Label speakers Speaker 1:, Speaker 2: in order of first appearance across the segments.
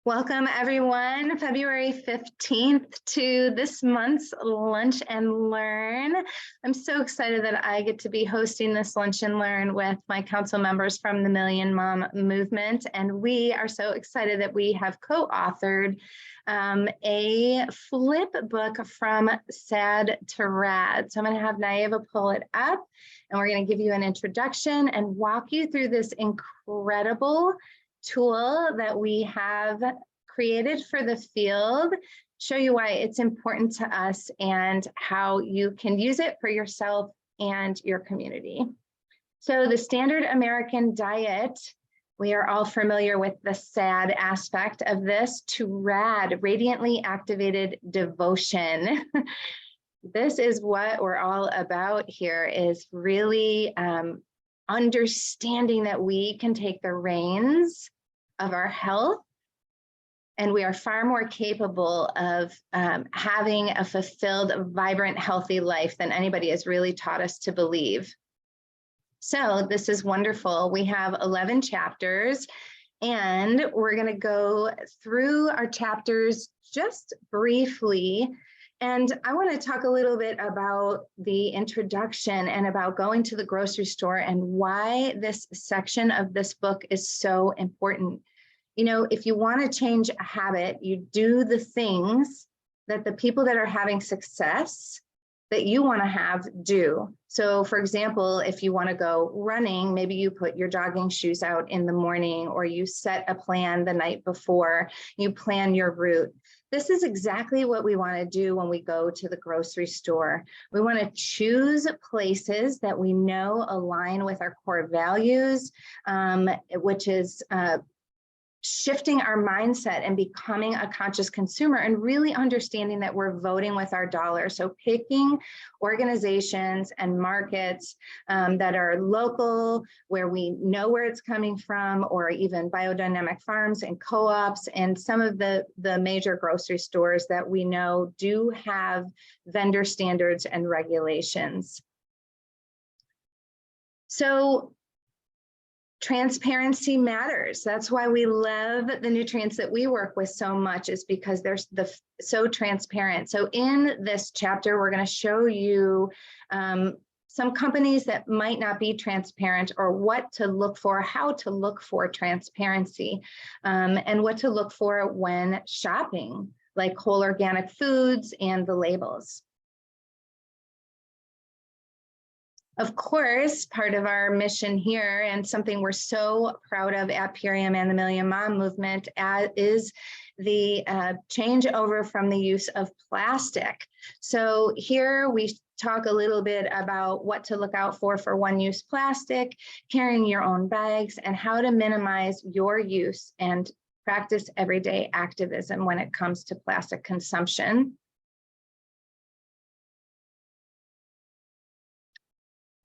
Speaker 1: Welcome everyone, February 15th to this month's Lunch and Learn. I'm so excited that I get to be hosting this Lunch and Learn with my council members from the Million Mom Movement. And we are so excited that we have co-authored a flip book from S.A.D to R.A.D. So I'm gonna have Naeva pull it up and we're gonna give you an introduction and walk you through this incredible tool that we have created for the field, show you why it's important to us and how you can use it for yourself and your community. So the standard American diet, we are all familiar with the S.A.D aspect of this, to R.A.D, radiantly activated devotion. This is what we're all about here, is really understanding that we can take the reins of our health, and we are far more capable of having a fulfilled, vibrant, healthy life than anybody has really taught us to believe. So this is wonderful. We have 11 chapters, and we're going to go through our chapters just briefly. And I want to talk a little bit about the introduction and about going to the grocery store and why this section of this book is so important. You know, if you want to change a habit, you do the things that the people that are having success that you want to have do. So for example, if you want to go running, maybe you put your jogging shoes out in the morning, or you set a plan the night before, you plan your route. This is exactly what we want to do when we go to the grocery store. We want to choose places that we know align with our core values, which is shifting our mindset and becoming a conscious consumer and really understanding that we're voting with our dollar. So picking organizations and markets that are local, where we know where it's coming from, or even biodynamic farms and co-ops, and some of the major grocery stores that we know do have vendor standards and regulations. So transparency matters. That's why we love the nutrients that we work with so much, is because they're so transparent. So in this chapter, we're going to show you some companies that might not be transparent, or what to look for, how to look for transparency, and what to look for when shopping, like whole organic foods and the labels. Of course, part of our mission here, and something we're so proud of at Purium and the Million Mom Movement, is the changeover from the use of plastic. So here we talk a little bit about what to look out for one-use plastic, carrying your own bags, and how to minimize your use and practice everyday activism when it comes to plastic consumption.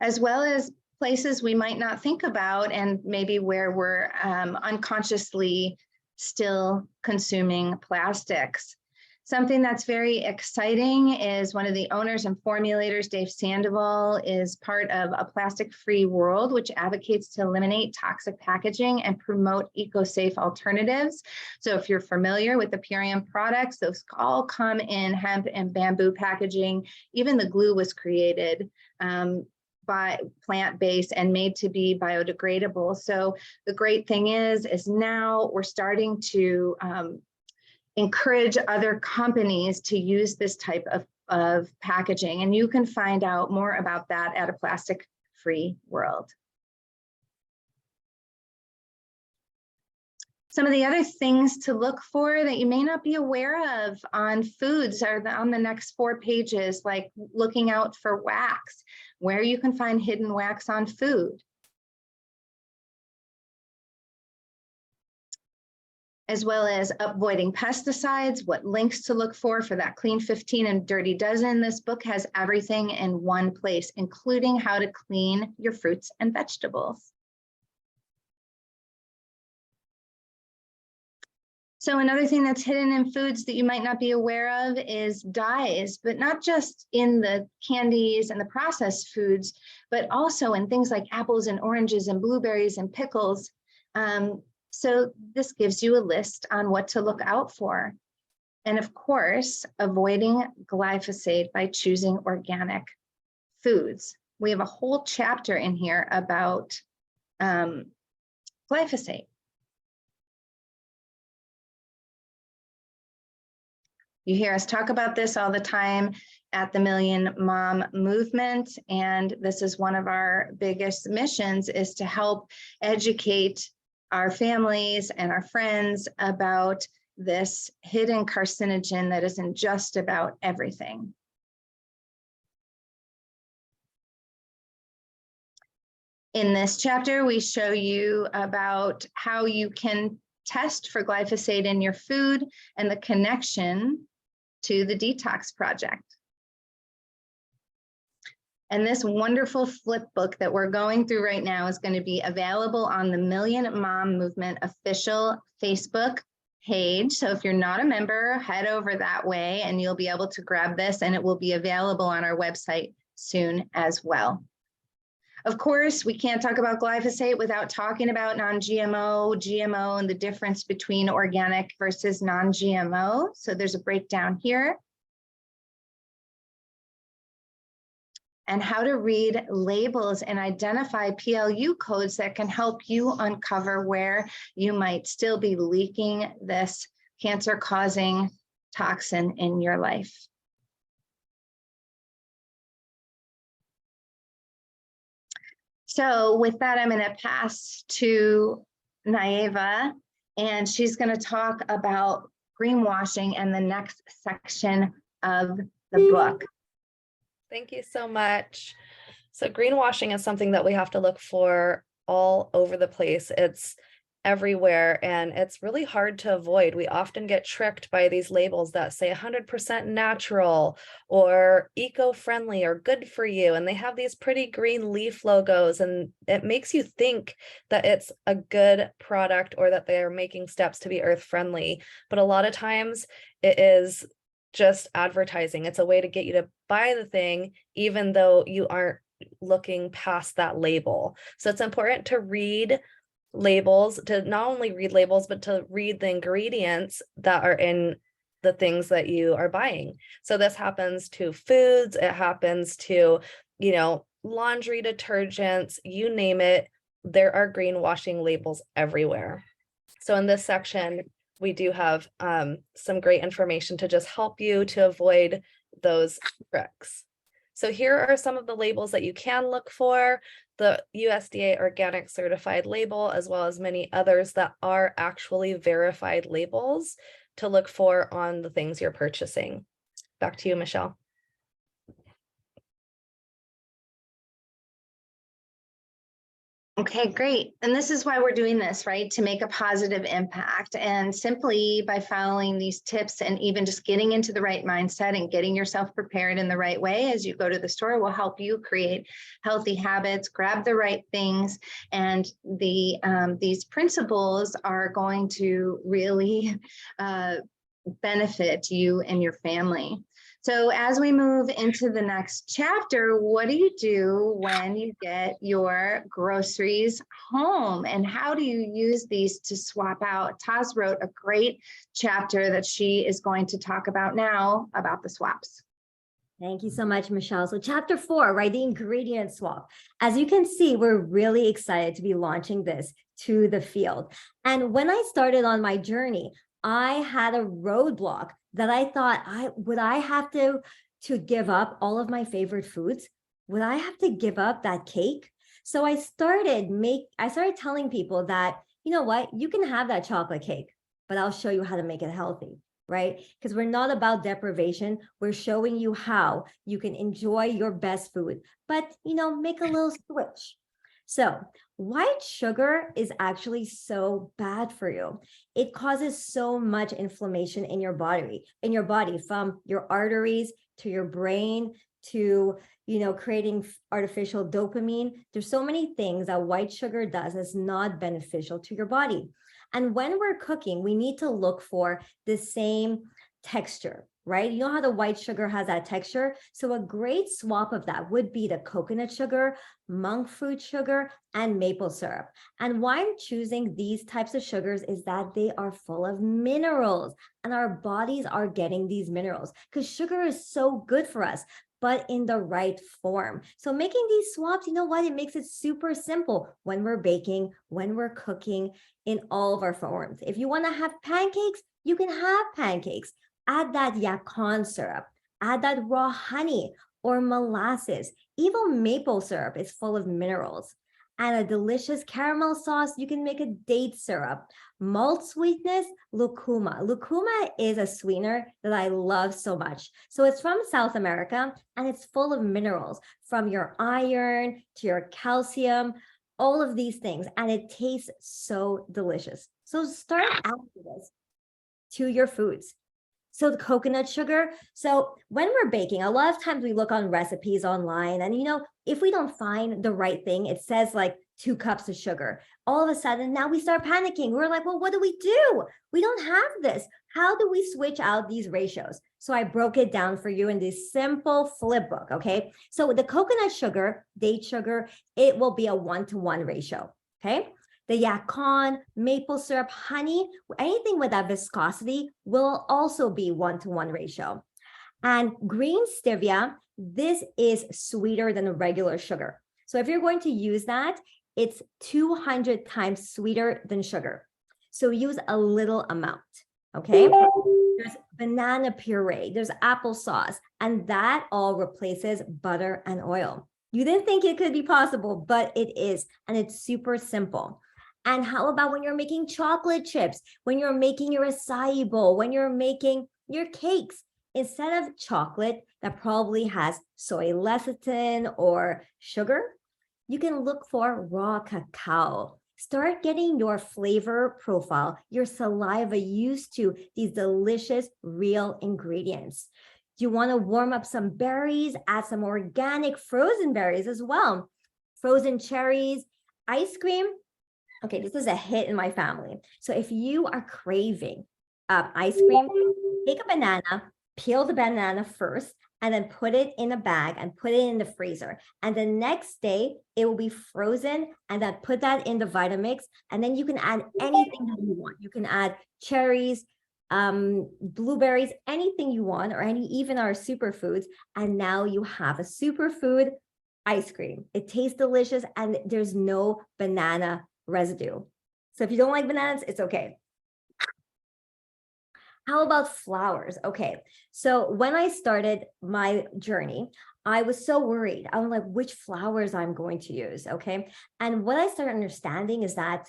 Speaker 1: As well as places we might not think about, and maybe where we're unconsciously still consuming plastics. Something that's very exciting is one of the owners and formulators, Dave Sandoval, is part of A Plastic-Free World, which advocates to eliminate toxic packaging and promote eco-safe alternatives. So if you're familiar with the Purium products, those all come in hemp and bamboo packaging. Even the glue was created by plant-based and made to be biodegradable. So the great thing is now we're starting to encourage other companies to use this type of packaging. And you can find out more about that at A Plastic-Free World. Some of the other things to look for that you may not be aware of on foods are on the next 4 pages, like looking out for wax, where you can find hidden wax on food. As well as avoiding pesticides, what links to look for that clean 15 and dirty dozen. This book has everything in one place, including how to clean your fruits and vegetables. So another thing that's hidden in foods that you might not be aware of is dyes, but not just in the candies and the processed foods, but also in things like apples and oranges and blueberries and pickles. So this gives you a list on what to look out for. And of course, avoiding glyphosate by choosing organic foods. We have a whole chapter in here about glyphosate. You hear us talk about this all the time at the Million Mom Movement, and this is one of our biggest missions, is to help educate our families and our friends about this hidden carcinogen that is in just about everything. In this chapter, we show you about how you can test for glyphosate in your food and the connection to the Detox Project. And this wonderful flip book that we're going through right now is going to be available on the Million Mom Movement official Facebook page. So if you're not a member, head over that way and you'll be able to grab this, and it will be available on our website soon as well. Of course, we can't talk about glyphosate without talking about non-GMO, GMO, and the difference between organic versus non-GMO. So there's a breakdown here. And how to read labels and identify PLU codes that can help you uncover where you might still be leaking this cancer-causing toxin in your life. So with that, I'm going to pass to Naeva, and she's going to talk about greenwashing and the next section of the book.
Speaker 2: Thank you so much. So greenwashing is something that we have to look for all over the place. It's everywhere, and it's really hard to avoid. We often get tricked by these labels that say 100% natural or eco-friendly or good for you, and they have these pretty green leaf logos, and it makes you think that it's a good product or that they're making steps to be earth friendly. But a lot of times it is just advertising. It's a way to get you to buy the thing, even though you aren't looking past that label. So it's important to read labels, to not only read labels, but to read the ingredients that are in the things that you are buying. So this happens to foods, it happens to, laundry detergents, you name it, there are greenwashing labels everywhere. So in this section, we do have some great information to just help you to avoid those tricks. So here are some of the labels that you can look for: the USDA organic certified label, as well as many others that are actually verified labels to look for on the things you're purchasing. Back to you, Michelle.
Speaker 1: Okay, great. And this is why we're doing this, right? To make a positive impact. And simply by following these tips and even just getting into the right mindset and getting yourself prepared in the right way as you go to the store will help you create healthy habits, grab the right things. And these principles are going to really benefit you and your family. So as we move into the next chapter, what do you do when you get your groceries home, and how do you use these to swap out? Taz wrote a great chapter that she is going to talk about now about the swaps.
Speaker 3: Thank you so much, Michelle. So chapter 4, right, the ingredient swap. As you can see, we're really excited to be launching this to the field. And when I started on my journey, I had a roadblock that I thought, would I have to give up all of my favorite foods? Would I have to give up that cake? So I started telling people that, you know what, you can have that chocolate cake, but I'll show you how to make it healthy, right? Because we're not about deprivation. We're showing you how you can enjoy your best food, but, make a little switch. So white sugar is actually so bad for you. It causes so much inflammation in your body, from your arteries to your brain to, creating artificial dopamine. There's so many things that white sugar does that's not beneficial to your body. And when we're cooking, we need to look for the same texture, right? You know how the white sugar has that texture? So a great swap of that would be the coconut sugar, monk fruit sugar, and maple syrup. And why I'm choosing these types of sugars is that they are full of minerals, and our bodies are getting these minerals because sugar is so good for us, but in the right form. So making these swaps, you know what? It makes it super simple when we're baking, when we're cooking, in all of our forms. If you want to have pancakes, you can have pancakes. Add that yacon syrup, add that raw honey or molasses. Even maple syrup is full of minerals. And a delicious caramel sauce, you can make a date syrup. Malt sweetness, lucuma. Lucuma is a sweetener that I love so much. So it's from South America and it's full of minerals, from your iron to your calcium, all of these things. And it tastes so delicious. So start adding this to your foods. So the coconut sugar. So when we're baking, a lot of times we look on recipes online and, you know, if we don't find the right thing, it says like 2 cups of sugar. All of a sudden, now we start panicking. We're like, well, what do we do? We don't have this. How do we switch out these ratios? So I broke it down for you in this simple flip book, okay? So the coconut sugar, date sugar, it will be a 1-to-1 ratio, okay? The yacon, maple syrup, honey, anything with that viscosity will also be 1-to-1 ratio. And green stevia, this is sweeter than a regular sugar. So if you're going to use that, it's 200 times sweeter than sugar. So use a little amount, okay? There's banana puree, there's applesauce, and that all replaces butter and oil. You didn't think it could be possible, but it is, and it's super simple. And how about when you're making chocolate chips, when you're making your acai bowl, when you're making your cakes, instead of chocolate that probably has soy lecithin or sugar, you can look for raw cacao. Start getting your flavor profile, your saliva used to these delicious real ingredients. Do you want to warm up some berries? Add some organic frozen berries as well. Frozen cherries, ice cream. Okay, this is a hit in my family. So if you are craving ice cream, take a banana, peel the banana first, and then put it in a bag and put it in the freezer. And the next day, it will be frozen, and then put that in the Vitamix. And then you can add anything that you want. You can add cherries, blueberries, anything you want, or even our superfoods. And now you have a superfood ice cream. It tastes delicious, and there's no banana residue. So if you don't like bananas, it's okay. How about flowers? Okay, so when I started my journey, I was so worried. I was like, which flowers I'm going to use, okay? And what I started understanding is that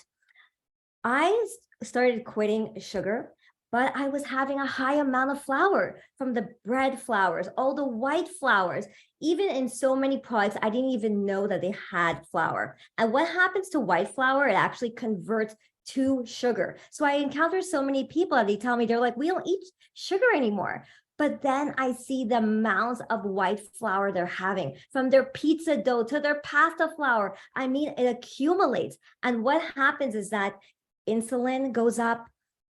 Speaker 3: I started quitting sugar, but I was having a high amount of flour from the bread flours, all the white flours. Even in so many products, I didn't even know that they had flour. And what happens to white flour? It actually converts to sugar. So I encounter so many people and they tell me, they're like, we don't eat sugar anymore. But then I see the amounts of white flour they're having, from their pizza dough to their pasta flour. I mean, it accumulates. And what happens is that insulin goes up,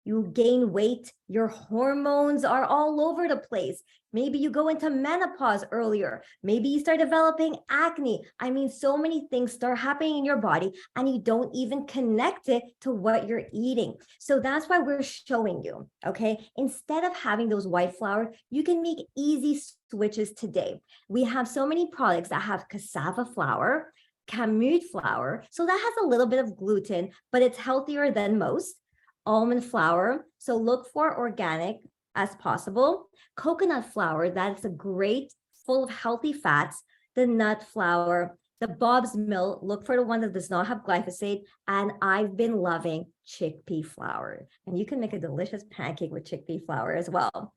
Speaker 3: you gain weight, your hormones are all over the place. Maybe you go into menopause earlier. Maybe you start developing acne. I mean, so many things start happening in your body and you don't even connect it to what you're eating. So that's why we're showing you, okay? Instead of having those white flour, you can make easy switches today. We have so many products that have cassava flour, kamut flour. So that has a little bit of gluten, but it's healthier than most. Almond flour, so look for organic as possible. Coconut flour, that's a great, full of healthy fats. The nut flour, the Bob's milk, look for the one that does not have glyphosate. And I've been loving chickpea flour. And you can make a delicious pancake with chickpea flour as well.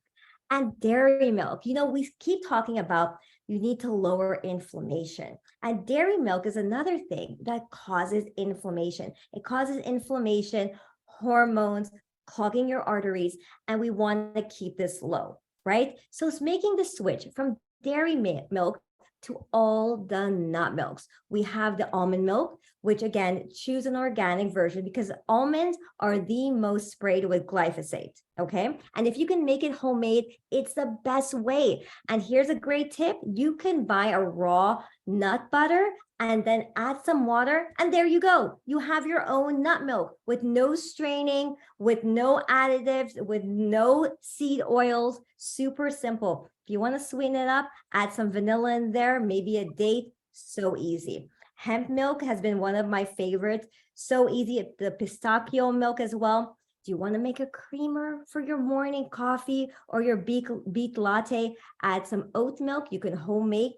Speaker 3: And dairy milk, you know, we keep talking about you need to lower inflammation. And dairy milk is another thing that causes inflammation. It causes inflammation, hormones, clogging your arteries, and we want to keep this low, right? So it's making the switch from dairy milk to all the nut milks. We have the almond milk, which again, choose an organic version because almonds are the most sprayed with glyphosate, okay? And if you can make it homemade, it's the best way. And here's a great tip. You can buy a raw nut butter and then add some water, and there you go. You have your own nut milk with no straining, with no additives, with no seed oils, super simple. If you want to sweeten it up, add some vanilla in there, maybe a date, so easy. Hemp milk has been one of my favorites, so easy. The pistachio milk as well. Do you want to make a creamer for your morning coffee or your beet latte? Add some oat milk. You can home make,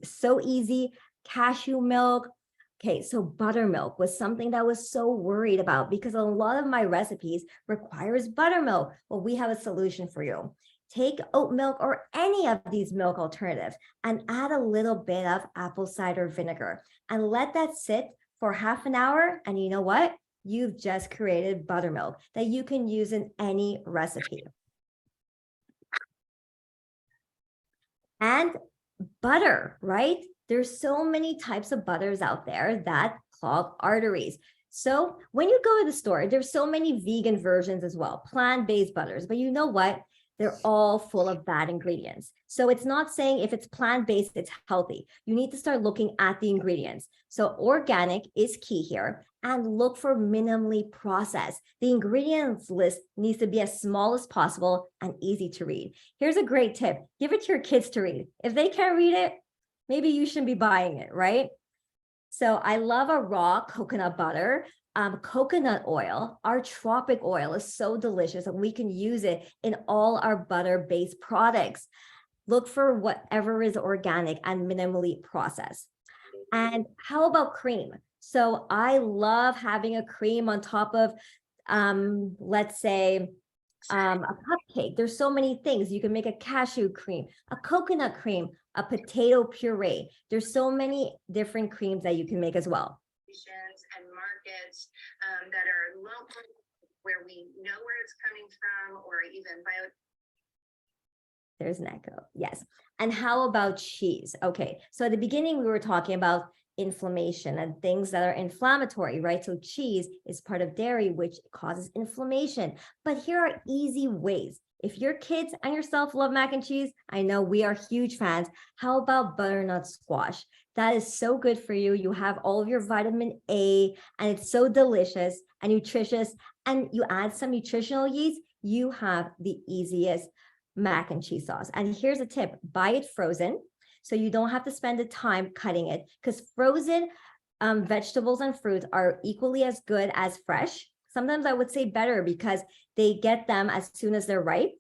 Speaker 3: so easy. Cashew milk. Okay, so buttermilk was something that I was so worried about because a lot of my recipes requires buttermilk. Well, we have a solution for you. Take oat milk or any of these milk alternatives and add a little bit of apple cider vinegar and let that sit for half an hour. And you know what? You've just created buttermilk that you can use in any recipe. And butter, right? There's so many types of butters out there that clog arteries. So when you go to the store, there's so many vegan versions as well, plant-based butters, but you know what? They're all full of bad ingredients. So it's not saying if it's plant-based, it's healthy. You need to start looking at the ingredients. So organic is key here, and look for minimally processed. The ingredients list needs to be as small as possible and easy to read. Here's a great tip. Give it to your kids to read. If they can't read it, maybe you shouldn't be buying it, right? So I love a raw coconut butter. Coconut oil, our tropic oil is so delicious and we can use it in all our butter-based products. Look for whatever is organic and minimally processed. And how about cream? So I love having a cream on top of, let's say, a cupcake. There's so many things. You can make a cashew cream, a coconut cream, a potato puree. There's so many different creams that you can make as well.
Speaker 1: And markets that are local, where we know where it's coming from, or even bio.
Speaker 3: There's an echo. Yes. And how about cheese? Okay. So at the beginning, we were talking about inflammation and things that are inflammatory, right? So cheese is part of dairy, which causes inflammation. But here are easy ways. If your kids and yourself love mac and cheese, I know we are huge fans. How about butternut squash? That is so good for you. You have all of your vitamin A, and it's so delicious and nutritious. And you add some nutritional yeast, you have the easiest mac and cheese sauce. And here's a tip, buy it frozen so you don't have to spend the time cutting it, because frozen vegetables and fruits are equally as good as fresh. Sometimes I would say better because they get them as soon as they're ripe.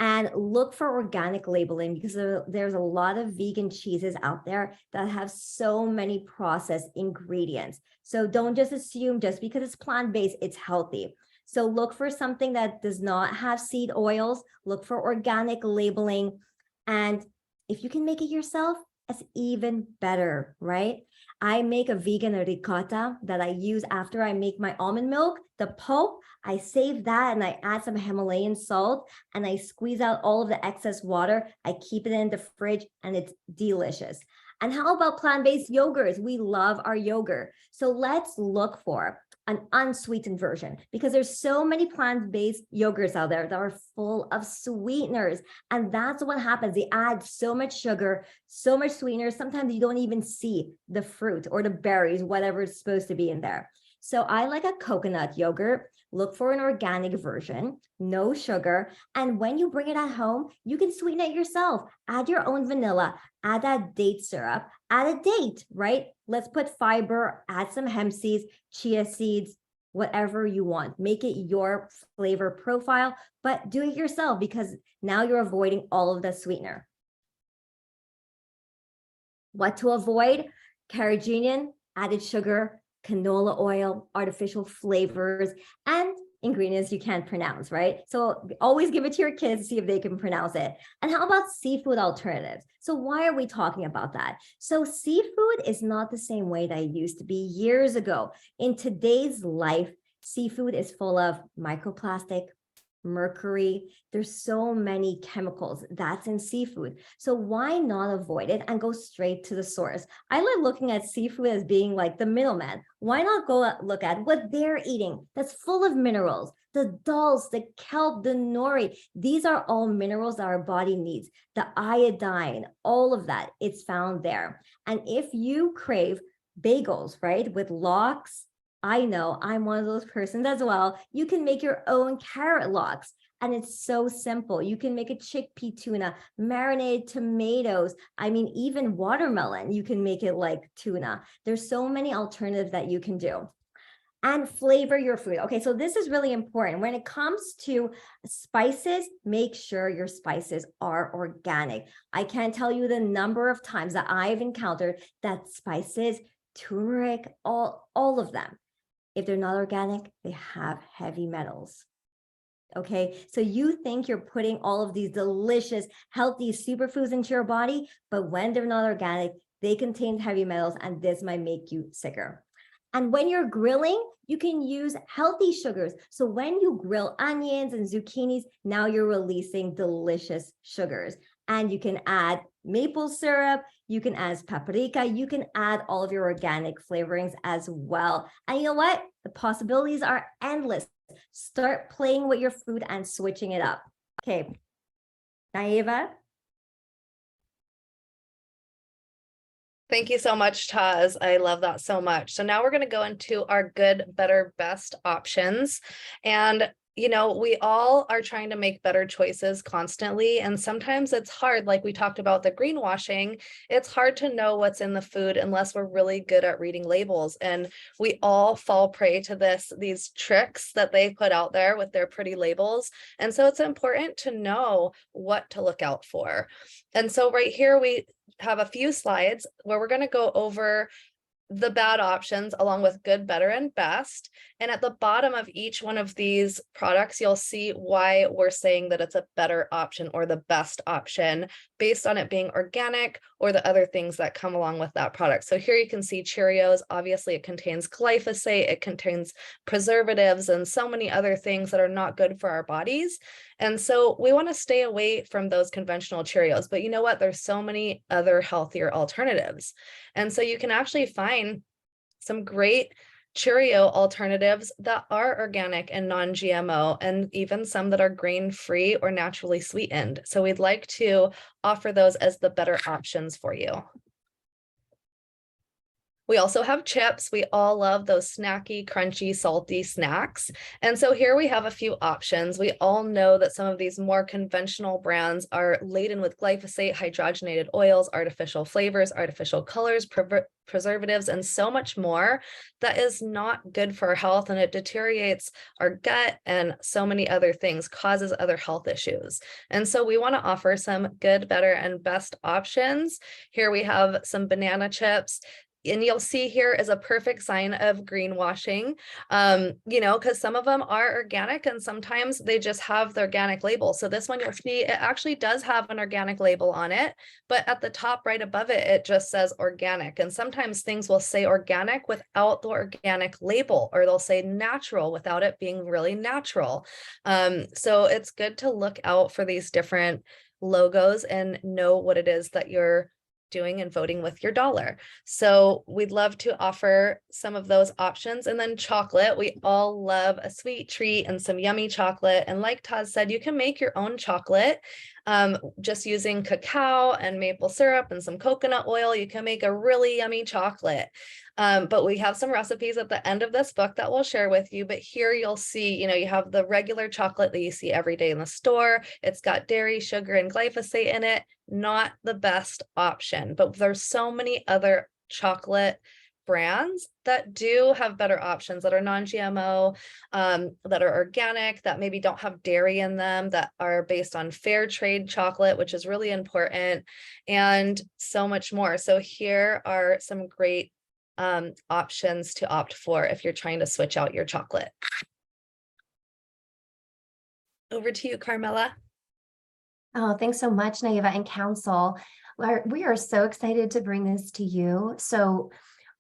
Speaker 3: And look for organic labeling because there's a lot of vegan cheeses out there that have so many processed ingredients. So don't just assume just because it's plant-based, it's healthy. So look for something that does not have seed oils, look for organic labeling. And if you can make it yourself, it's even better, right? I make a vegan ricotta that I use after I make my almond milk, the pulp. I save that and I add some Himalayan salt and I squeeze out all of the excess water. I keep it in the fridge and it's delicious. And how about plant-based yogurts? We love our yogurt. So let's look for an unsweetened version because there's so many plant-based yogurts out there that are full of sweeteners. And that's what happens. They add so much sugar, so much sweeteners. Sometimes you don't even see the fruit or the berries, whatever is supposed to be in there. So I like a coconut yogurt. Look for an organic version, no sugar. And when you bring it at home, you can sweeten it yourself. Add your own vanilla, add that date syrup, add a date, right? Let's put fiber, add some hemp seeds, chia seeds, whatever you want. Make it your flavor profile, but do it yourself because now you're avoiding all of the sweetener. What to avoid? Carrageenan, added sugar, canola oil, artificial flavors, and ingredients you can't pronounce, right? So always give it to your kids, see if they can pronounce it. And how about seafood alternatives? So why are we talking about that? So seafood is not the same way that it used to be years ago. In today's life, seafood is full of microplastic, mercury. There's so many chemicals that's in seafood. So why not avoid it and go straight to the source? I like looking at seafood as being like the middleman. Why not go look at what they're eating that's full of minerals, the dulse, the kelp, the nori. These are all minerals that our body needs. The iodine, all of that, it's found there. And if you crave bagels, right, with lox, I know I'm one of those persons as well. You can make your own carrot lox, and it's so simple. You can make a chickpea tuna, marinated tomatoes. I mean, even watermelon, you can make it like tuna. There's so many alternatives that you can do. And flavor your food. Okay, so this is really important. When it comes to spices, make sure your spices are organic. I can't tell you the number of times that I've encountered that spices, turmeric, all of them, if they're not organic, they have heavy metals. Okay, so you think you're putting all of these delicious, healthy superfoods into your body, but when they're not organic, they contain heavy metals, and this might make you sicker. And when you're grilling, you can use healthy sugars. So when you grill onions and zucchinis, now you're releasing delicious sugars. And you can add maple syrup, you can add paprika, you can add all of your organic flavorings as well. And you know what? The possibilities are endless. Start playing with your food and switching it up. Okay, Naiva?
Speaker 2: Thank you so much, Taz. I love that so much. So now we're going to go into our good, better, best options. And, you know, we all are trying to make better choices constantly. And sometimes it's hard, like we talked about the greenwashing, it's hard to know what's in the food unless we're really good at reading labels. And we all fall prey to these tricks that they put out there with their pretty labels. And so it's important to know what to look out for. And so right here, we have a few slides where we're going to go over the bad options along with good, better, and best. And at the bottom of each one of these products, you'll see why we're saying that it's a better option or the best option based on it being organic or the other things that come along with that product. So here you can see Cheerios. Obviously, it contains glyphosate, it contains preservatives, and so many other things that are not good for our bodies. And so we want to stay away from those conventional Cheerios. But you know what? There's so many other healthier alternatives. And so you can actually find some great Cheerio alternatives that are organic and non-GMO, and even some that are grain-free or naturally sweetened. So we'd like to offer those as the better options for you. We also have chips. We all love those snacky, crunchy, salty snacks. And so here we have a few options. We all know that some of these more conventional brands are laden with glyphosate, hydrogenated oils, artificial flavors, artificial colors, preservatives, and so much more that is not good for our health, and it deteriorates our gut and so many other things, causes other health issues. And so we want to offer some good, better, and best options. Here we have some banana chips. And you'll see here is a perfect sign of greenwashing, you know, because some of them are organic and sometimes they just have the organic label. So this one you'll see it actually does have an organic label on it, but at the top right above it, it just says organic. And sometimes things will say organic without the organic label, or they'll say natural without it being really natural. So it's good to look out for these different logos and know what it is that you're doing and voting with your dollar. So we'd love to offer some of those options. And then chocolate, we all love a sweet treat and some yummy chocolate. And like Taz said, you can make your own chocolate just using cacao and maple syrup and some coconut oil. You can make a really yummy chocolate. But we have some recipes at the end of this book that we'll share with you. But here you'll see, you know, you have the regular chocolate that you see every day in the store. It's got dairy, sugar, and glyphosate in it. Not the best option, but there's so many other chocolate brands that do have better options, that are non-GMO, that are organic, that maybe don't have dairy in them, that are based on fair trade chocolate, which is really important, and so much more. So here are some great options to opt for if you're trying to switch out your chocolate. Over to you, Carmela.
Speaker 4: Oh, thanks so much, Naiva and Council. We are so excited to bring this to you. So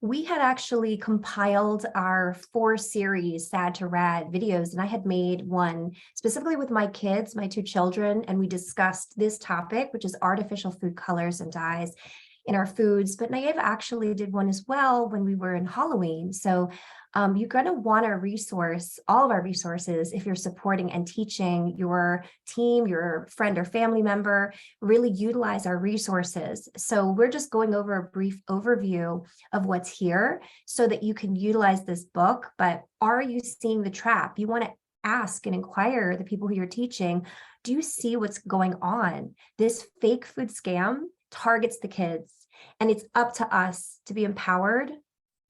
Speaker 4: we had actually compiled our 4 series S.A.D to R.A.D videos, and I had made one specifically with my kids, my 2 children, and we discussed this topic, which is artificial food colors and dyes in our foods. But Naive actually did one as well when we were in Halloween. So you're going to want to resource all of our resources if you're supporting and teaching your team, your friend or family member. Really utilize our resources. So we're just going over a brief overview of what's here so that you can utilize this book. But are you seeing the trap? You want to ask and inquire the people who you're teaching, do you see what's going on? This fake food scam targets the kids, and it's up to us to be empowered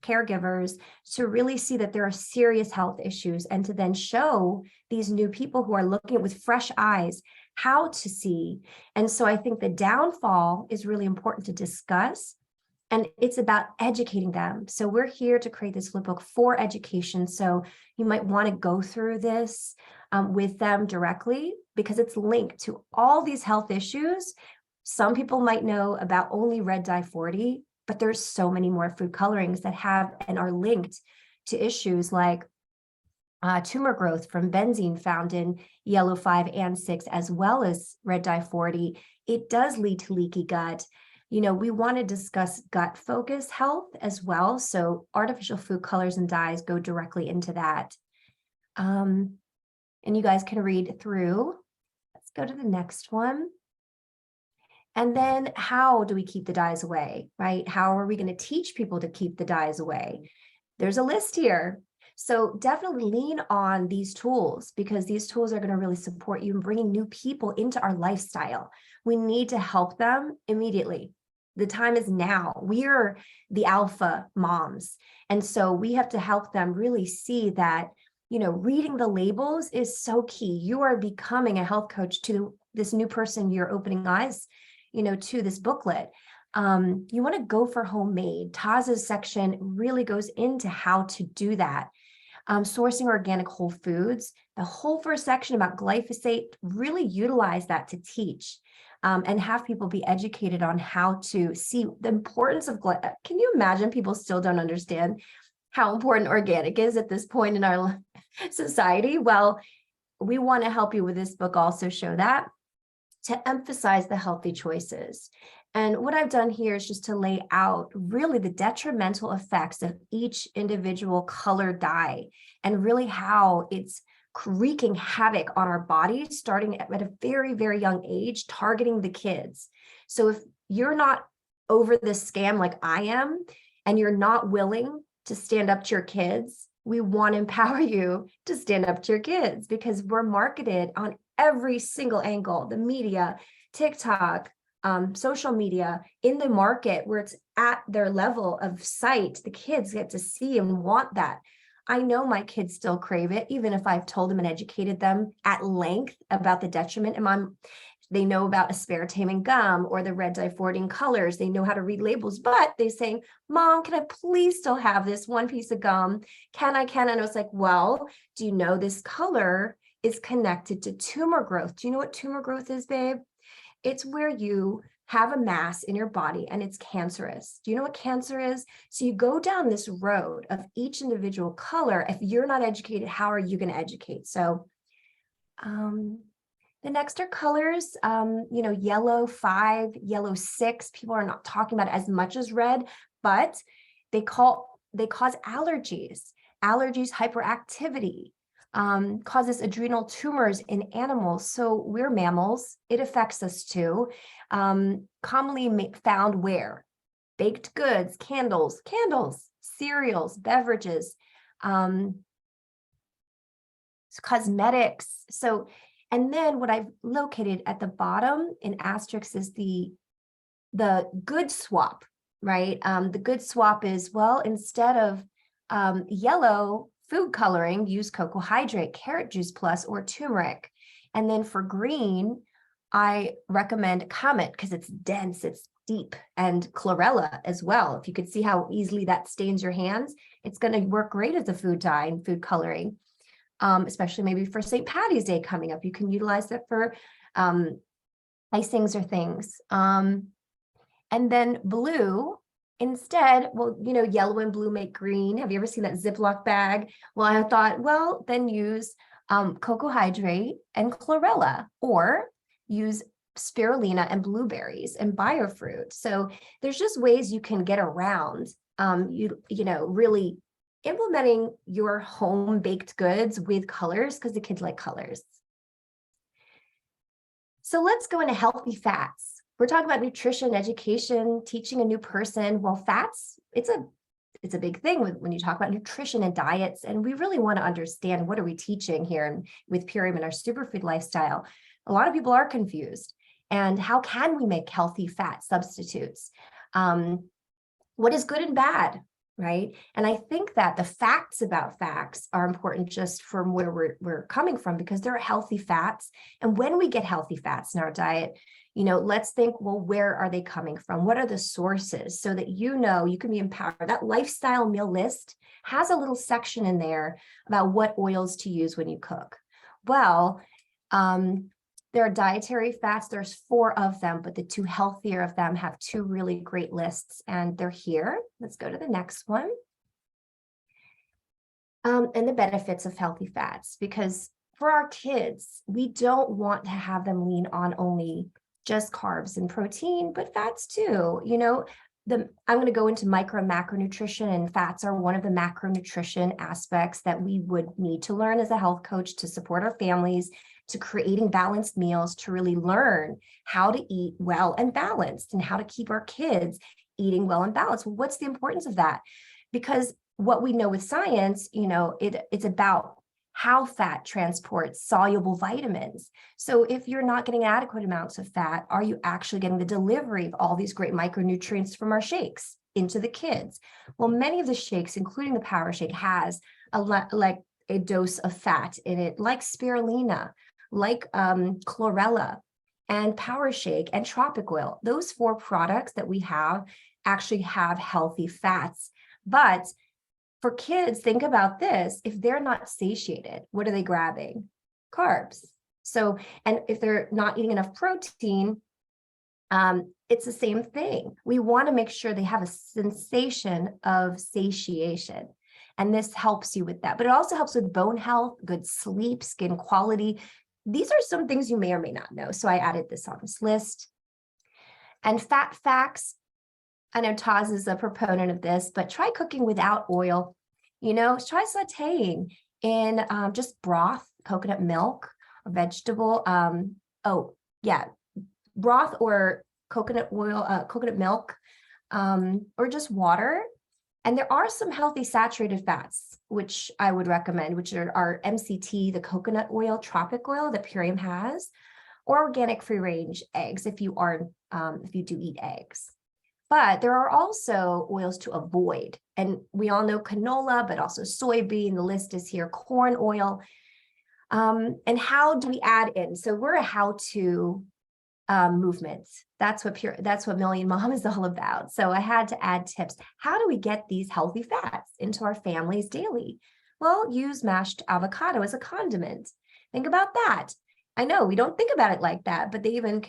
Speaker 4: caregivers to really see that there are serious health issues, and to then show these new people who are looking at with fresh eyes how to see. And so I think the downfall is really important to discuss, and it's about educating them. So we're here to create this flip book for education. So you might want to go through this with them directly, because it's linked to all these health issues. Some people might know about only red dye 40, but there's so many more food colorings that have and are linked to issues like tumor growth from benzene found in yellow 5 and 6, as well as red dye 40. It does lead to leaky gut. You know, we want to discuss gut focus health as well. So artificial food colors and dyes go directly into that. And you guys can read through. Let's go to the next one. And then how do we keep the dyes away, right? How are we going to teach people to keep the dyes away? There's a list here. So definitely lean on these tools, because these tools are going to really support you in bringing new people into our lifestyle. We need to help them immediately. The time is now. We're the alpha moms. And so we have to help them really see that, you know, reading the labels is so key. You are becoming a health coach to this new person. You're opening eyes, you know, to this booklet. You want to go for homemade. Taz's section really goes into how to do that. Sourcing organic whole foods. The whole first section about glyphosate, really utilize that to teach and have people be educated on how to see the importance of glyphosate. Can you imagine people still don't understand how important organic is at this point in our society? Well, we want to help you with this book also show that, to emphasize the healthy choices. And what I've done here is just to lay out really the detrimental effects of each individual color dye, and really how it's wreaking havoc on our bodies, starting at a very, very young age, targeting the kids. So if you're not over this scam like I am, and you're not willing to stand up to your kids, we want to empower you to stand up to your kids, because we're marketed on every single angle, the media, TikTok, social media, in the market where it's at their level of sight. The kids get to see and want that. I know my kids still crave it, even if I've told them and educated them at length about the detriment. And they know about aspartame and gum, or the red dye 40 colors. They know how to read labels, but they say, Mom, can I please still have this one piece of gum? Can I? And I was like, well, do you know this color is connected to tumor growth? Do you know what tumor growth is, babe? It's where you have a mass in your body and it's cancerous. Do you know what cancer is? So you go down this road of each individual color. If you're not educated, how are you going to educate? So the next are colors, you know, yellow 5, yellow 6. People are not talking about it as much as red, but they cause allergies, hyperactivity, causes adrenal tumors in animals. So we're mammals. It affects us too. Commonly found where? Baked goods, candles, cereals, beverages, cosmetics. So, and then what I've located at the bottom in asterisks is the good swap, right? The good swap is, well, instead of yellow food coloring, use cocoa hydrate, carrot juice plus, or turmeric. And then for green, I recommend Comet because it's dense, it's deep, and chlorella as well. If you could see how easily that stains your hands, it's going to work great as a food dye and food coloring, especially maybe for St. Patty's Day coming up. You can utilize that for icings or things. And then blue Instead, well, yellow and blue make green. Have you ever seen that Ziploc bag? Well, I thought, well, then use cocoa hydrate and chlorella, or use spirulina and blueberries and biofruit. So there's just ways you can get around, really implementing your home baked goods with colors, because the kids like colors. So let's go into healthy fats. We're talking about nutrition, education, teaching a new person. Well, fats, it's a big thing when you talk about nutrition and diets, and we really want to understand, what are we teaching here with Purium and our superfood lifestyle. A lot of people are confused, and how can we make healthy fat substitutes? What is good and bad, right? And I think that the facts about facts are important, just from where we're coming from, because there are healthy fats. And when we get healthy fats in our diet, let's think, well, where are they coming from? What are the sources? So that you can be empowered. That lifestyle meal list has a little section in there about what oils to use when you cook. Well, there are dietary fats. There's 4 of them, but the 2 healthier of them have 2 really great lists, and they're here. Let's go to the next one. And the benefits of healthy fats, because for our kids, we don't want to have them lean on only just carbs and protein, but fats too. I'm going to go into micro and macronutrition, and fats are one of the macronutrition aspects that we would need to learn as a health coach to support our families, to creating balanced meals, to really learn how to eat well and balanced, and how to keep our kids eating well and balanced. Well, what's the importance of that? Because what we know with science, it's about how fat transports soluble vitamins. So if you're not getting adequate amounts of fat, are you actually getting the delivery of all these great micronutrients from our shakes into the kids? Well, many of the shakes, including the Power Shake, has a dose of fat in it, like spirulina, like chlorella, and Power Shake, and Tropic Oil. Those 4 products that we have actually have healthy fats. But for kids, think about this. If they're not satiated, what are they grabbing? Carbs. So, and if they're not eating enough protein, it's the same thing. We want to make sure they have a sensation of satiation. And this helps you with that. But it also helps with bone health, good sleep, skin quality. These are some things you may or may not know. So I added this on this list. And fat facts. I know Taz is a proponent of this, but try cooking without oil. Try sauteing in just broth, coconut milk, or vegetable. Broth or coconut oil, coconut milk, or just water. And there are some healthy saturated fats, which I would recommend, which are MCT, the coconut oil, Tropic Oil that Purium has, or organic free range eggs if you do eat eggs. But there are also oils to avoid. And we all know canola, but also soybean. The list is here, corn oil. And how do we add in? So we're a how-to movement. That's what Million Mom is all about. So I had to add tips. How do we get these healthy fats into our families daily? Well, use mashed avocado as a condiment. Think about that. I know we don't think about it like that, but they even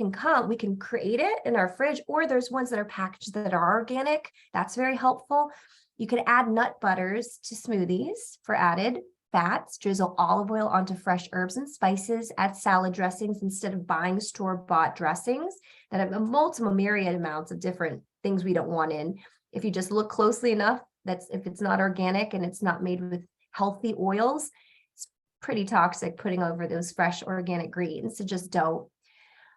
Speaker 4: we can create it in our fridge, or there's ones that are packaged that are organic. That's very helpful. You can add nut butters to smoothies for added fats, drizzle olive oil onto fresh herbs and spices, add salad dressings instead of buying store-bought dressings that have a multiple myriad amounts of different things we don't want in. If you just look closely enough, if it's not organic and it's not made with healthy oils, pretty toxic putting over those fresh organic greens, so just don't.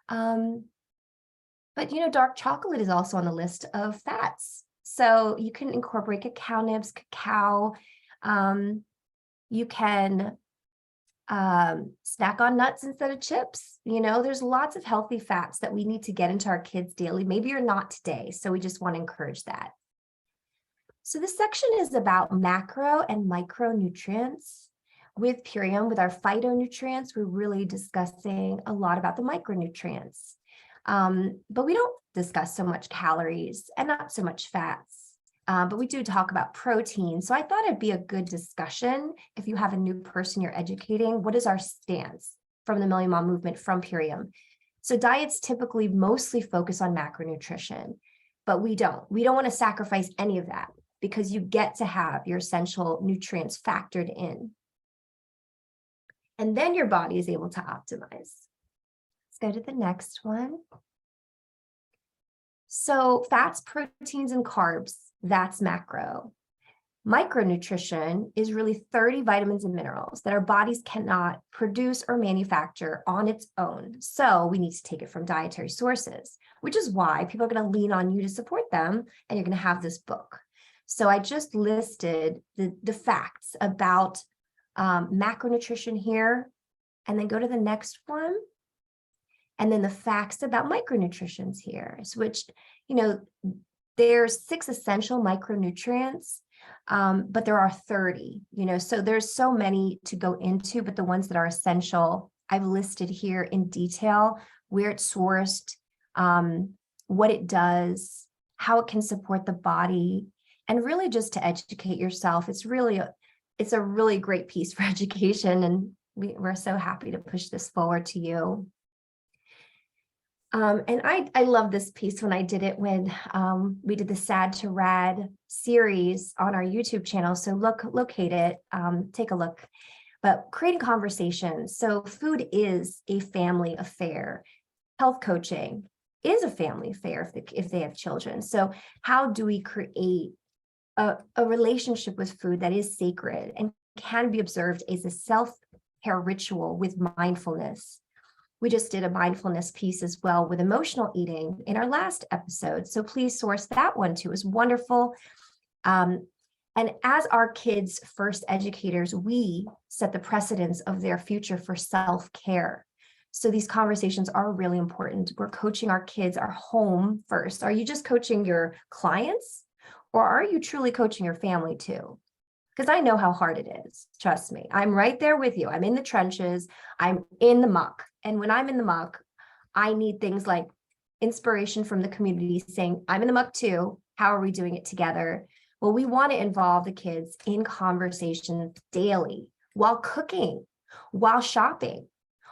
Speaker 4: But dark chocolate is also on the list of fats. So you can incorporate cacao nibs, cacao. You can snack on nuts instead of chips. There's lots of healthy fats that we need to get into our kids daily. Maybe you're not today, so we just want to encourage that. So this section is about macro and micronutrients. With Purium, with our phytonutrients, we're really discussing a lot about the micronutrients. But we don't discuss so much calories and not so much fats. But we do talk about protein. So I thought it'd be a good discussion if you have a new person you're educating. What is our stance from the Million Mom movement, from Purium? So diets typically mostly focus on macronutrition. but we don't want to sacrifice any of that because you get to have your essential nutrients factored in. And then your body is able to optimize. Let's go to the next one. So fats, proteins, and carbs, that's macro. Micronutrition is really 30 vitamins and minerals that our bodies cannot produce or manufacture on its own. So we need to take it from dietary sources, which is why people are going to lean on you to support them, and you're going to have this book. So I just listed the facts about macronutrition here, and then go to the next one. And then the facts about micronutrients here, which, there's 6 essential micronutrients, but there are 30, so there's so many to go into, but the ones that are essential, I've listed here in detail, where it's sourced, what it does, how it can support the body, and really just to educate yourself. It's a really great piece for education, and we're so happy to push this forward to you. And I love this piece when I did it when we did the S.A.D to R.A.D series on our YouTube channel. So locate it, take a look. But creating conversations. So food is a family affair. Health coaching is a family affair if they have children. So how do we create a relationship with food that is sacred and can be observed as a self-care ritual with mindfulness? We just did a mindfulness piece as well with emotional eating in our last episode. So please source that one too. It was wonderful. And as our kids' first educators, we set the precedence of their future for self-care. So these conversations are really important. We're coaching our kids, our home first. Are you just coaching your clients, or are you truly coaching your family too? Because I know how hard it is. Trust me. I'm right there with you. I'm in the trenches. I'm in the muck. And when I'm in the muck, I need things like inspiration from the community saying, I'm in the muck too. How are we doing it together? Well, we want to involve the kids in conversations daily, while cooking, while shopping,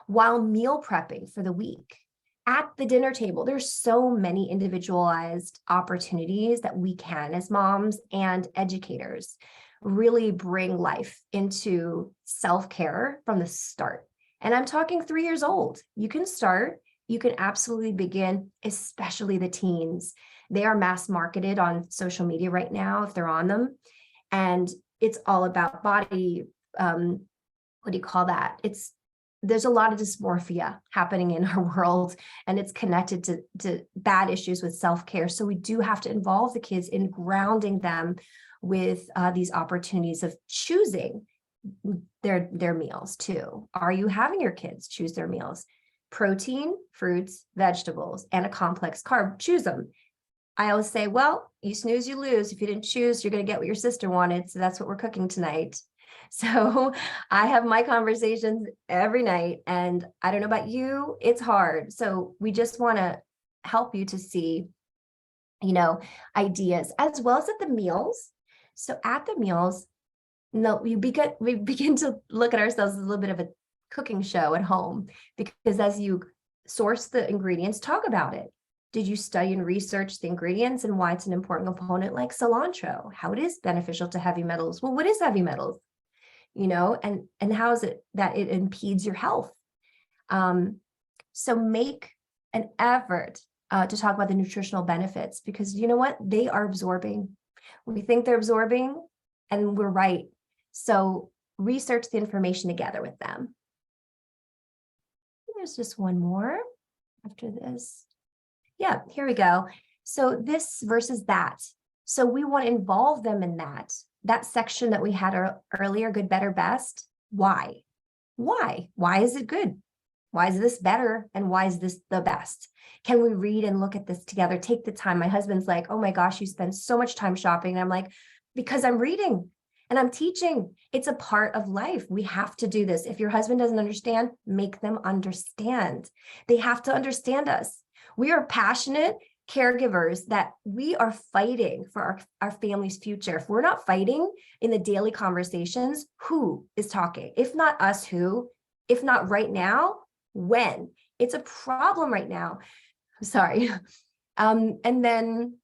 Speaker 4: while meal prepping for the week. At the dinner table, there's so many individualized opportunities that we can, as moms and educators, really bring life into self-care from the start. And I'm talking 3 years old. You can start, you can absolutely begin, especially the teens. They are mass marketed on social media right now, if they're on them. And it's all about body, what do you call that? There's a lot of dysmorphia happening in our world, and it's connected to bad issues with self-care. So we do have to involve the kids in grounding them with these opportunities of choosing their meals too. Are you having your kids choose their meals? Protein, fruits, vegetables, and a complex carb, choose them. I always say, well, you snooze, you lose. If you didn't choose, you're going to get what your sister wanted. So that's what we're cooking tonight. So I have my conversations every night, and I don't know about you, it's hard. So we just want to help you to see, ideas, as well as at the meals. So at the meals, we begin to look at ourselves as a little bit of a cooking show at home, because as you source the ingredients, talk about it. Did you study and research the ingredients and why it's an important component, like cilantro, how it is beneficial to heavy metals? Well, what is heavy metals? And how is it that it impedes your health? So make an effort to talk about the nutritional benefits, because you know what? They are absorbing. We think they're absorbing, and we're right. So research the information together with them. There's just one more after this. Yeah, here we go. So this versus that. So we want to involve them in that section that we had earlier, good, better, best. Why? Why is it good? Why is this better? And why is this the best? Can we read and look at this together? Take the time. My husband's like, oh my gosh, you spend so much time shopping. And I'm like, because I'm reading and I'm teaching. It's a part of life. We have to do this. If your husband doesn't understand, make them understand. They have to understand us. We are passionate caregivers that we are fighting for our family's future. If we're not fighting in the daily conversations, who is talking? If not us, who? If not right now, when? It's a problem right now. Sorry. And then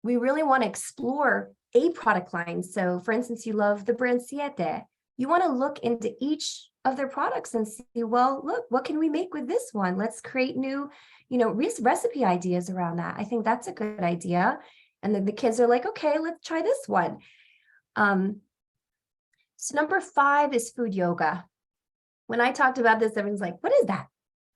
Speaker 4: we really want to explore a product line. So for instance, you love the brand S.A.D. You want to look into each of their products and see, well, look, what can we make with this one? Let's create new, recipe ideas around that. I think that's a good idea. And then the kids are like, okay, let's try this one. So number 5 is food yoga. When I talked about this, everyone's like, what is that?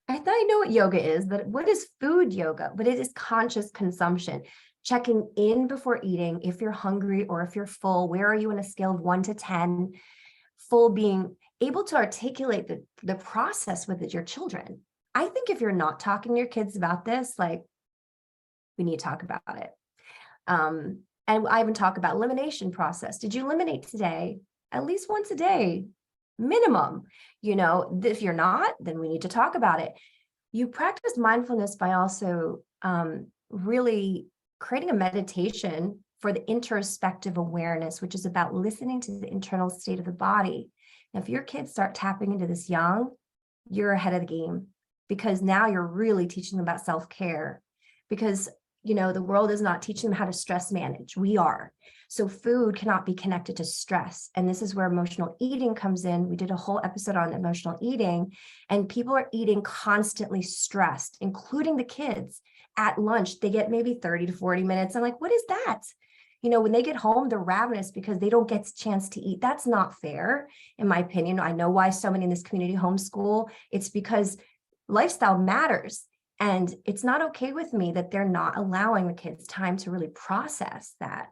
Speaker 4: I thought I know what yoga is, but what is food yoga? But it is conscious consumption, checking in before eating. If you're hungry or if you're full, where are you on a scale of 1 to 10? Full being able to articulate the process with your children. I think if you're not talking to your kids about this, like, we need to talk about it. And I even talk about elimination process. Did you eliminate today? At least once a day, minimum. If you're not, then we need to talk about it. You practice mindfulness by also really creating a meditation for the introspective awareness, which is about listening to the internal state of the body. Now, if your kids start tapping into this young, you're ahead of the game, because now you're really teaching them about self-care, because the world is not teaching them how to stress manage. We are. So food cannot be connected to stress. And this is where emotional eating comes in. We did a whole episode on emotional eating, and people are eating constantly stressed, including the kids. At lunch, they get maybe 30 to 40 minutes. I'm like, what is that? When they get home, they're ravenous because they don't get a chance to eat. That's not fair, in my opinion. I know why so many in this community homeschool. It's because lifestyle matters. And it's not okay with me that they're not allowing the kids time to really process that.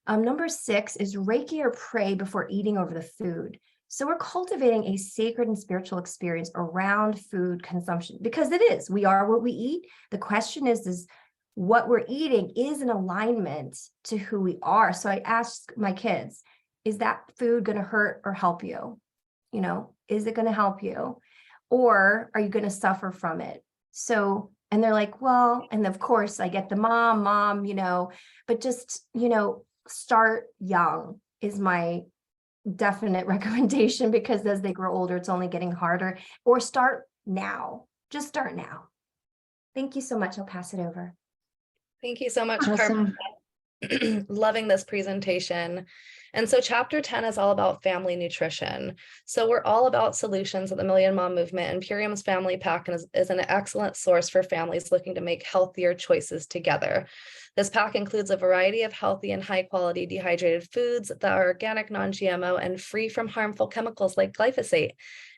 Speaker 4: Number 6 is Reiki or pray before eating over the food. So we're cultivating a sacred and spiritual experience around food consumption, because it is. We are what we eat. The question is what we're eating is in alignment to who we are. So I asked my kids, is that food going to hurt or help you? Is it going to help you? Or are you going to suffer from it? So, and they're like, well, and of course I get the mom, but just, start young is my definite recommendation, because as they grow older, it's only getting harder. Or start now, just start now. Thank you so much. I'll pass it over.
Speaker 2: Thank you so much,
Speaker 1: Awesome.
Speaker 2: Carmen. Loving this presentation. And so chapter 10 is all about family nutrition. So we're all about solutions at the Million Mom Movement, and Purium's Family Pack is an excellent source for families looking to make healthier choices together. This pack includes a variety of healthy and high quality dehydrated foods that are organic, non-GMO, and free from harmful chemicals like glyphosate.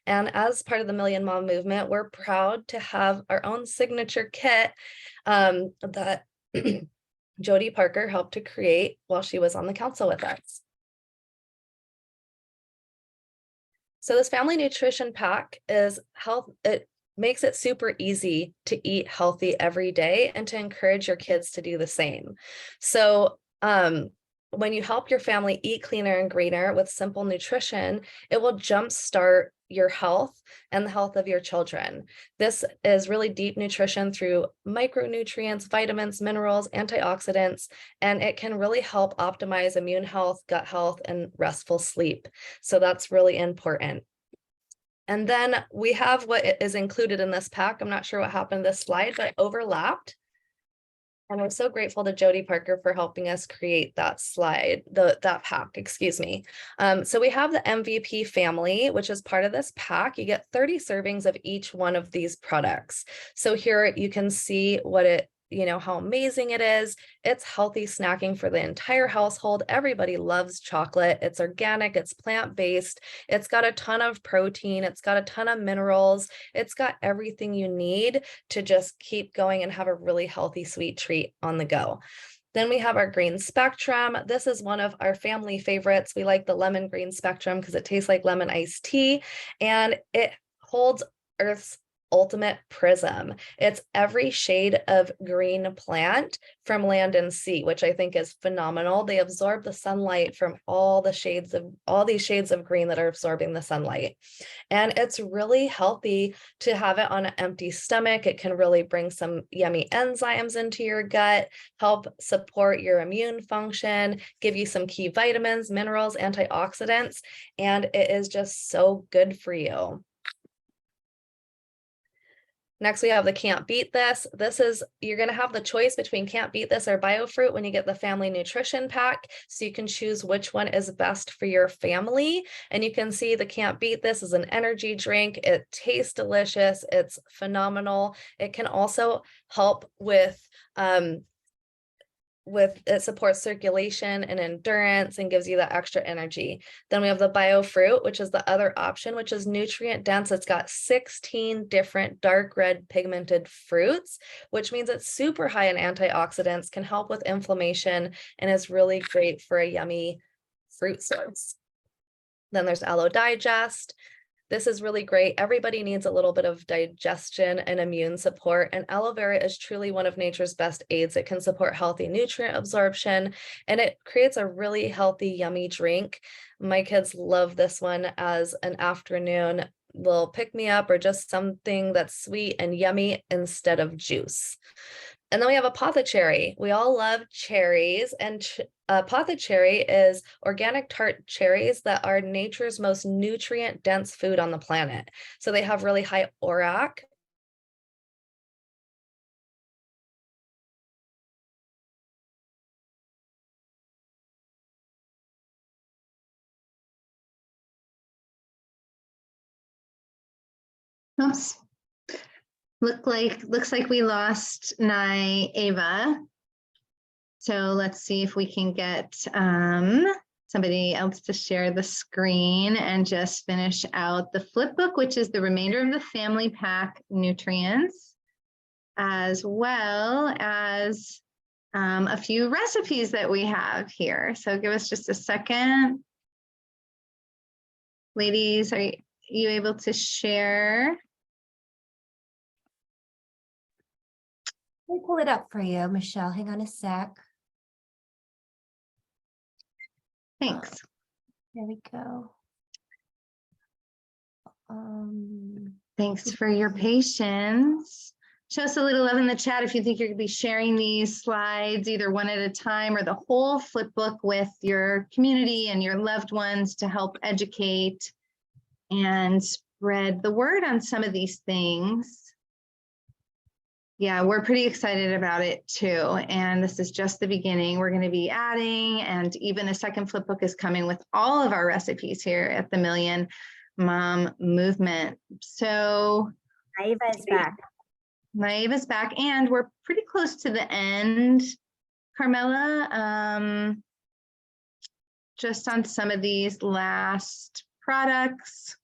Speaker 2: And as part of the Million Mom Movement, we're proud to have our own signature kit that Jody Parker helped to create while she was on the council with us. So this family nutrition pack is health. It makes it super easy to eat healthy every day and to encourage your kids to do the same. So when you help your family eat cleaner and greener with simple nutrition, it will jumpstart your health and the health of your children. This is really deep nutrition through micronutrients, vitamins, minerals, antioxidants, and it can really help optimize immune health, gut health, and restful sleep. So that's really important. And then we have what is included in this pack. I'm not sure what happened to this slide, but it overlapped. And we're so grateful to Jody Parker for helping us create that slide, that pack, excuse me. So we have the MVP family, which is part of this pack. You get 30 servings of each one of these products. So here you can see what it, how amazing it is. It's healthy snacking for the entire household. Everybody loves chocolate. It's organic, it's plant-based. It's got a ton of protein. It's got a ton of minerals. It's got everything you need to just keep going and have a really healthy sweet treat on the go. Then we have our green spectrum. This is one of our family favorites. We like the lemon green spectrum because it tastes like lemon iced tea, and it holds Earth's ultimate prism. It's every shade of green plant from land and sea, which I think is phenomenal. They absorb the sunlight from all these shades of green that are absorbing the sunlight. And it's really healthy to have it on an empty stomach. It can really bring some yummy enzymes into your gut, help support your immune function, give you some key vitamins, minerals, antioxidants, and it is just so good for you. Next, we have the Can't Beat This. This is, you're going to have the choice between Can't Beat This or BioFruit when you get the family nutrition pack. So you can choose which one is best for your family. And you can see the Can't Beat This is an energy drink. It tastes delicious. It's phenomenal. It can also help with it supports circulation and endurance and gives you that extra energy. Then we have the BioFruit, which is the other option, which is nutrient dense. It's got 16 different dark red pigmented fruits, which means it's super high in antioxidants, can help with inflammation, and is really great for a yummy fruit source. Then there's Aloe Digest. This is really great. Everybody needs a little bit of digestion and immune support, and aloe vera is truly one of nature's best aids. It can support healthy nutrient absorption, and it creates a really healthy, yummy drink. My kids love this one as an afternoon little pick-me-up or just something that's sweet and yummy instead of juice. And then we have Apothecary. We all love cherries, and Apothecary is organic tart cherries that are nature's most nutrient dense food on the planet. So they have really high ORAC.
Speaker 1: Oops. Looks like we lost Ava. So let's see if we can get somebody else to share the screen and just finish out the flip book, which is the remainder of the family pack nutrients, as well as a few recipes that we have here. So give us just a second. Ladies, are you able to share?
Speaker 4: Let me pull it up for you, Michelle. Hang on a sec.
Speaker 1: Thanks.
Speaker 4: There we go.
Speaker 1: Thanks for your patience. Show us a little love in the chat if you think you're going to be sharing these slides either one at a time or the whole flip book with your community and your loved ones to help educate and spread the word on some of these things. Yeah, we're pretty excited about it too. And this is just the beginning. We're going to be adding, and even a second flip book is coming with all of our recipes here at the Million Mom Movement. So
Speaker 3: Ava is back.
Speaker 1: Naiva's back, and we're pretty close to the end. Carmela, just on some of these last products.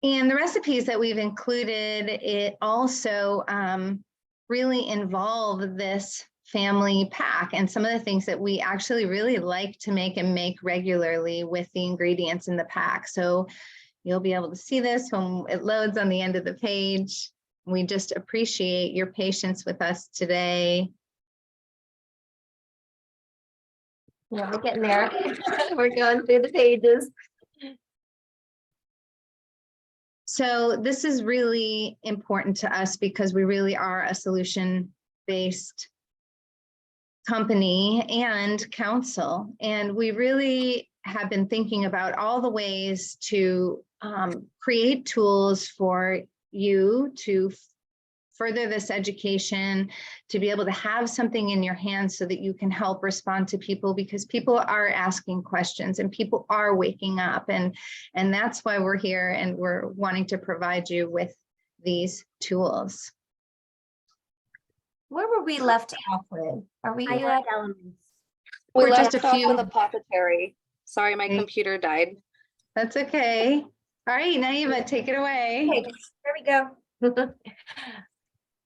Speaker 1: And the recipes that we've included, it also really involve this family pack and some of the things that we actually really like to make and make regularly with the ingredients in the pack. So you'll be able to see this when it loads on the end of the page. We just appreciate your patience with us today.
Speaker 4: Yeah, we're getting there. We're going through the pages.
Speaker 1: So this is really important to us because we really are a solution-based company and council. And we really have been thinking about all the ways to create tools for you to further this education, to be able to have something in your hands so that you can help respond to people, because people are asking questions and people are waking up, and that's why we're here and we're wanting to provide you with these tools.
Speaker 4: Where were we left off with? Are we
Speaker 3: I
Speaker 4: at?
Speaker 3: like elements.
Speaker 1: We're
Speaker 2: We
Speaker 1: just
Speaker 2: left
Speaker 1: a
Speaker 2: off
Speaker 1: few.
Speaker 2: with Apothecary. Sorry, my
Speaker 1: Okay.
Speaker 2: computer died.
Speaker 1: That's okay. All right, Naiva, take it away.
Speaker 4: Okay, there we go.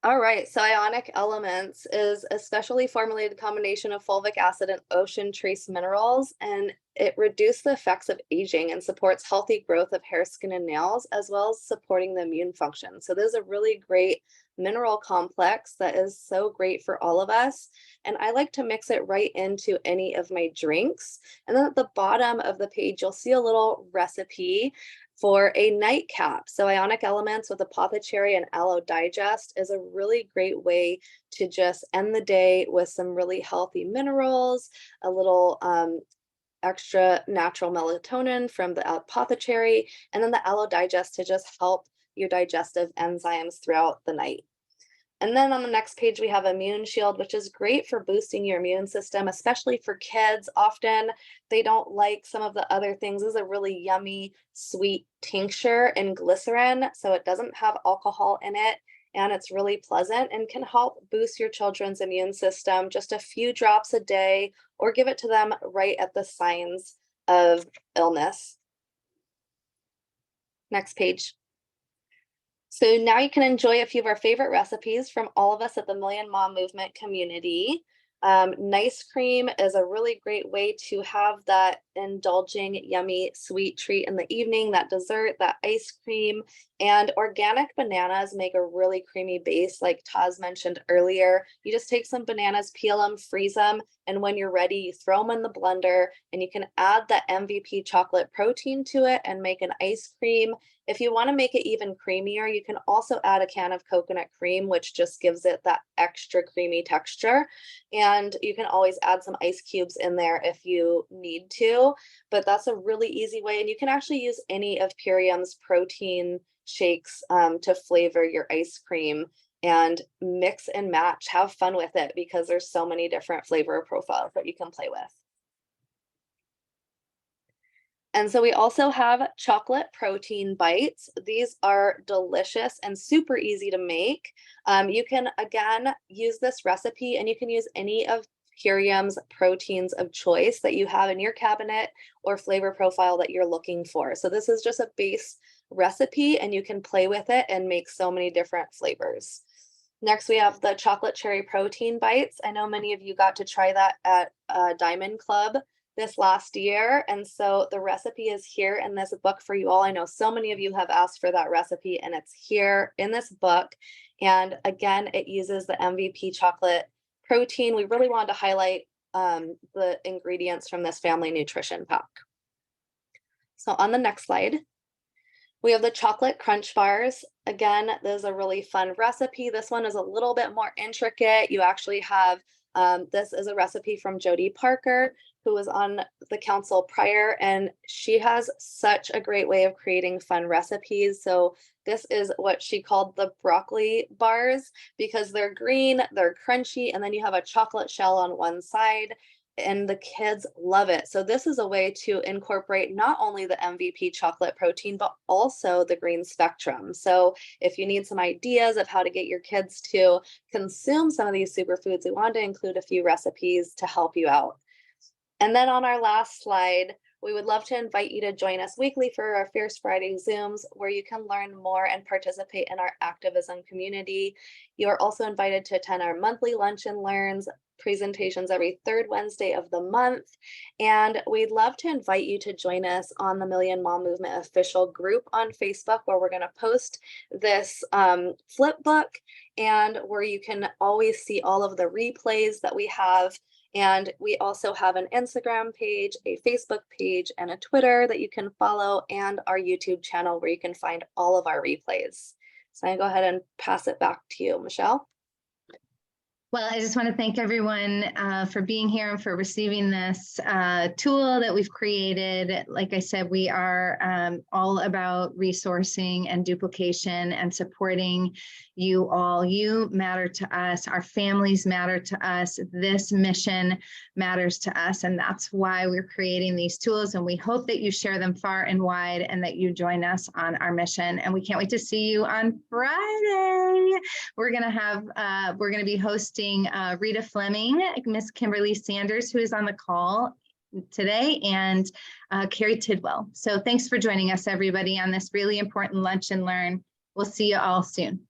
Speaker 2: All right, so Ionic Elements is a specially formulated combination of fulvic acid and ocean trace minerals, and it reduces the effects of aging and supports healthy growth of hair, skin, and nails, as well as supporting the immune function. So this is a really great mineral complex that is so great for all of us. And I like to mix it right into any of my drinks. And then at the bottom of the page, you'll see a little recipe for a nightcap. So Ionic Elements with Apothecary and Aloe Digest is a really great way to just end the day with some really healthy minerals, a little extra natural melatonin from the apothecary, and then the aloe digest to just help your digestive enzymes throughout the night. And then on the next page, we have Immune Shield, which is great for boosting your immune system, especially for kids. Often they don't like some of the other things. This is a really yummy, sweet tincture in glycerin, so it doesn't have alcohol in it, and it's really pleasant and can help boost your children's immune system just a few drops a day, or give it to them right at the signs of illness. Next page. So now you can enjoy a few of our favorite recipes from all of us at the Million Mom Movement community. Nice cream is a really great way to have that indulging, yummy, sweet treat in the evening, that dessert, that ice cream, and organic bananas make a really creamy base, like Taz mentioned earlier. You just take some bananas, peel them, freeze them, and when you're ready, you throw them in the blender, and you can add the MVP chocolate protein to it and make an ice cream. If you want to make it even creamier, you can also add a can of coconut cream, which just gives it that extra creamy texture. And you can always add some ice cubes in there if you need to, but that's a really easy way. And you can actually use any of Purium's protein shakes to flavor your ice cream, and mix and match. Have fun with it because there's so many different flavor profiles that you can play with. And so we also have chocolate protein bites. These are delicious and super easy to make. You can, again, use this recipe, and you can use any of Purium's proteins of choice that you have in your cabinet or flavor profile that you're looking for. So this is just a base recipe, and you can play with it and make so many different flavors. Next, we have the chocolate cherry protein bites. I know many of you got to try that at Diamond Club this last year. And so the recipe is here in this book for you all. I know so many of you have asked for that recipe, and it's here in this book. And again, it uses the MVP chocolate protein. We really wanted to highlight the ingredients from this family nutrition pack. So on the next slide, we have the chocolate crunch bars. Again, this is a really fun recipe. This one is a little bit more intricate. You actually have, this is a recipe from Jody Parker, who was on the council prior, and she has such a great way of creating fun recipes. So this is what she called the broccoli bars, because they're green, they're crunchy, and then you have a chocolate shell on one side, and the kids love it. So this is a way to incorporate not only the MVP chocolate protein, but also the green spectrum. So if you need some ideas of how to get your kids to consume some of these superfoods, we wanted to include a few recipes to help you out. And then on our last slide, we would love to invite you to join us weekly for our Fierce Friday Zooms, where you can learn more and participate in our activism community. You are also invited to attend our monthly Lunch and Learns presentations every third Wednesday of the month. And we'd love to invite you to join us on the Million Mom Movement official group on Facebook, where we're going to post this flip book, and where you can always see all of the replays that we have. And we also have an Instagram page, a Facebook page, and a Twitter that you can follow, and our YouTube channel where you can find all of our replays. So I'm going to go ahead and pass it back to you, Michelle.
Speaker 1: Well, I just want to thank everyone for being here and for receiving this tool that we've created. Like I said, we are all about resourcing and duplication and supporting you all. You matter to us. Our families matter to us. This mission matters to us. And that's why we're creating these tools. And we hope that you share them far and wide, and that you join us on our mission. And we can't wait to see you on Friday. We're going to be hosting Rita Fleming, Miss Kimberly Sanders, who is on the call today, and Carrie Tidwell. So thanks for joining us, everybody, on this really important Lunch and Learn. We'll see you all soon.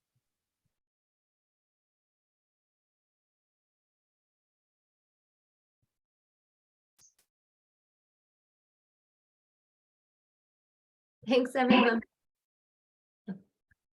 Speaker 4: Thanks, everyone.